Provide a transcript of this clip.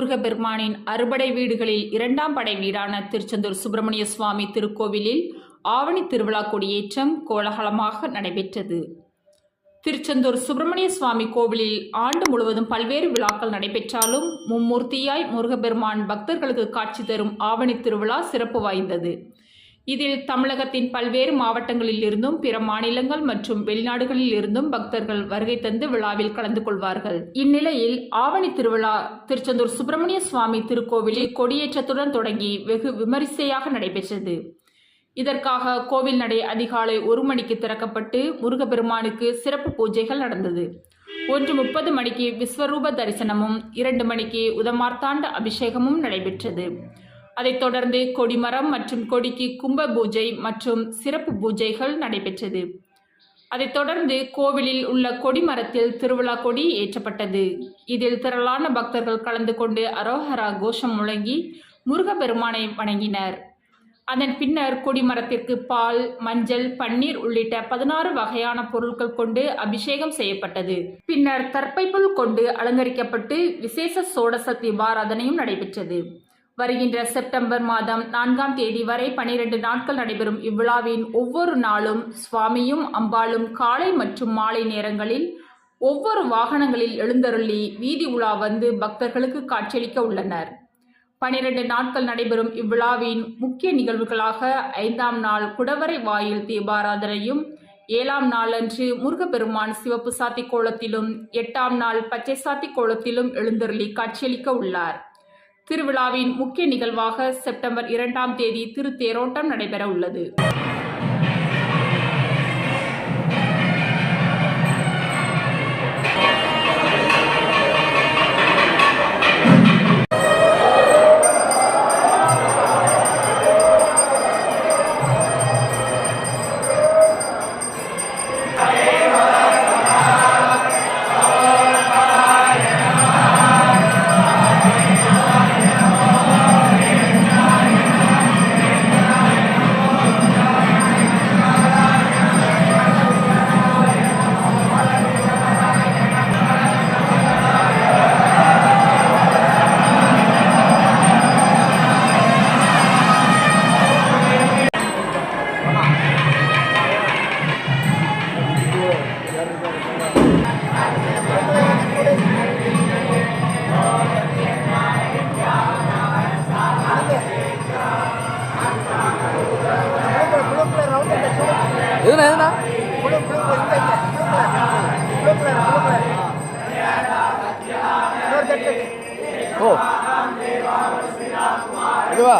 முருகப்பெருமானின் அறுபடை வீடுகளில் இரண்டாம் படை வீடான திருச்செந்தூர் சுப்பிரமணிய சுவாமி திருக்கோவிலில் ஆவணி திருவிழா கொடியேற்றம் கோலாகலமாக நடைபெற்றது. திருச்செந்தூர் சுப்பிரமணிய சுவாமி கோவிலில் ஆண்டு முழுவதும் பல்வேறு விழாக்கள் நடைபெற்றாலும் மும்மூர்த்தியாய் முருகப்பெருமான் பக்தர்களுக்கு காட்சி தரும் ஆவணி திருவிழா சிறப்பு வாய்ந்தது. இதில் தமிழகத்தின் பல்வேறு மாவட்டங்களில் இருந்தும் பிற மாநிலங்கள் மற்றும் வெளிநாடுகளில் இருந்தும் பக்தர்கள் வருகை தந்து விழாவில் கலந்து கொள்வார்கள். இந்நிலையில் ஆவணி திருவிழா திருச்செந்தூர் சுப்பிரமணிய சுவாமி திருக்கோவிலில் கொடியேற்றத்துடன் தொடங்கி வெகு விமரிசையாக நடைபெற்றது. இதற்காக கோவில் நடை அதிகாலை 1 மணிக்கு திறக்கப்பட்டு முருகப்பெருமானுக்கு சிறப்பு பூஜைகள் நடந்தது. 1:30 மணிக்கு விஸ்வரூப தரிசனமும் 2 மணிக்கு உதமார்த்தாண்ட அபிஷேகமும் நடைபெற்றது. அதைத் தொடர்ந்து கொடிமரம் மற்றும் கொடிக்கு கும்ப பூஜை மற்றும் சிறப்பு பூஜைகள் நடைபெற்றது. அதைத் தொடர்ந்து கோவிலில் உள்ள கொடிமரத்தில் திருவிழா கொடி ஏற்றப்பட்டது. இதில் திரளான பக்தர்கள் கலந்து கொண்டு அரோஹரா கோஷம் முழங்கி முருகப்பெருமானை வணங்கினர். அதன் பின்னர் கொடிமரத்திற்கு பால், மஞ்சள், பன்னீர் உள்ளிட்ட 16 வகையான பொருட்கள் கொண்டு அபிஷேகம் செய்யப்பட்டது. பின்னர் தர்ப்பைப்புல் கொண்டு அலங்கரிக்கப்பட்டு விசேஷ சோடச தீபாராதனையும் நடைபெற்றது. வருகின்ற செப்டம்பர் மாதம் 4ஆம் தேதி வரை 12 நாட்கள் நடைபெறும் இவ்விழாவின் ஒவ்வொரு நாளும் சுவாமியும் அம்பாளும் காலை மற்றும் மாலை நேரங்களில் ஒவ்வொரு வாகனங்களில் எழுந்தருளி வீதி உலா வந்து பக்தர்களுக்கு காட்சியளிக்க உள்ளனர். 12 நாட்கள் நடைபெறும் இவ்விழாவின் முக்கிய நிகழ்வுகளாக 5ஆம் நாள் குடவரை வாயில் தீபாராதனையும், 7ஆம் நாளன்று முருகப்பெருமான் சிவப்பு சாத்தி கோலத்திலும், 8ஆம் நாள் பச்சை சாத்தி கோலத்திலும் எழுந்தருளி காட்சியளிக்க உள்ளார். திருவிழாவின் முக்கிய நிகழ்வாக செப்டம்பர் 2ஆம் தேதி திருத்தேரோட்டம் நடைபெற உள்ளது. Oh, இதுவா